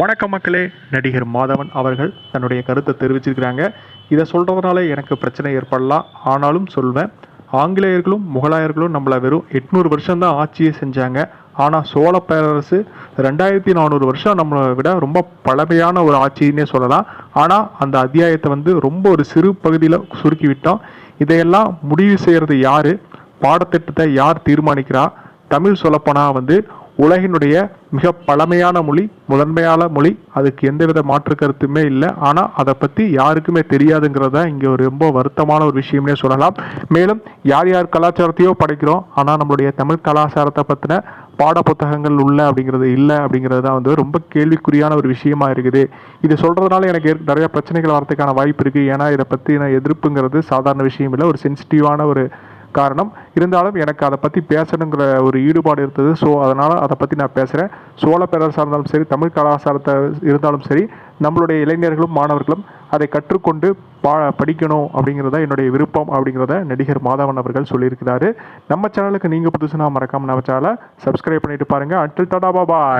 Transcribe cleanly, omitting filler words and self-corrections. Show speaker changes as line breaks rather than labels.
வணக்கம் மக்களே. நடிகர் மாதவன் அவர்கள் தன்னுடைய கருத்தை தெரிவிச்சிருக்கிறாங்க. இதை சொல்கிறதுனால எனக்கு பிரச்சனை ஏற்படலாம், ஆனாலும் சொல்வேன். ஆங்கிலேயர்களும் முகலாயர்களும் நம்மளை வெறும் 800 வருஷம்தான் ஆட்சியை செஞ்சாங்க. ஆனால் சோழ பேரரசு 2400 வருஷம் நம்மளை விட ரொம்ப பழமையான ஒரு ஆட்சின்னே சொல்லலாம். ஆனால் அந்த அத்தியாயத்தை ரொம்ப ஒரு சிறு பகுதியில் சுருக்கி விட்டோம். இதையெல்லாம் முடிவு செய்கிறது யார்? பாடத்திட்டத்தை யார் தீர்மானிக்கிறா? தமிழ் சொல்லப்போனால் உலகினுடைய மிக பழமையான மொழி, முதன்மையான மொழி. அதுக்கு எந்தவித மாற்று கருத்துமே இல்லை. ஆனால் அதை பற்றி யாருக்குமே தெரியாதுங்கிறத இங்கே ஒரு ரொம்ப வருத்தமான ஒரு விஷயம்னே சொல்லலாம். மேலும் யார் யார் கலாச்சாரத்தையோ படிக்கிறோம், ஆனால் நம்மளுடைய தமிழ் கலாச்சாரத்தை பற்றின பாட புத்தகங்கள் உள்ள அப்படிங்கிறது இல்லை அப்படிங்கிறது தான் ரொம்ப கேள்விக்குறியான ஒரு விஷயமா இருக்குது. இது சொல்கிறதுனால எனக்கு நிறைய பிரச்சனைகள் வரதுக்கான வாய்ப்பு இருக்குது. ஏன்னா இதை பற்றின எதிர்ப்புங்கிறது சாதாரண விஷயம் இல்லை, ஒரு சென்சிட்டிவான ஒரு காரணம். இருந்தாலும் எனக்கு அதை பற்றி பேசணுங்கிற ஒரு ஈடுபாடு இருந்தது. ஸோ அதனால் அதை பற்றி நான் பேசுகிறேன். சோழ பேரரசாக இருந்தாலும் சரி, தமிழ் கலாச்சாரத்தை இருந்தாலும் சரி, நம்மளுடைய இளைஞர்களும் மாணவர்களும் அதை கற்றுக்கொண்டு படிக்கணும் அப்படிங்கிறத என்னுடைய விருப்பம் அப்படிங்கிறத நடிகர் மாதவன் அவர்கள் சொல்லியிருக்கிறாரு. நம்ம சேனலுக்கு நீங்கள் புதுசுனா மறக்காமல் நம்ம சேனலை சப்ஸ்கிரைப் பண்ணிட்டு பாருங்கள். அன்டில் டாடா பாய்.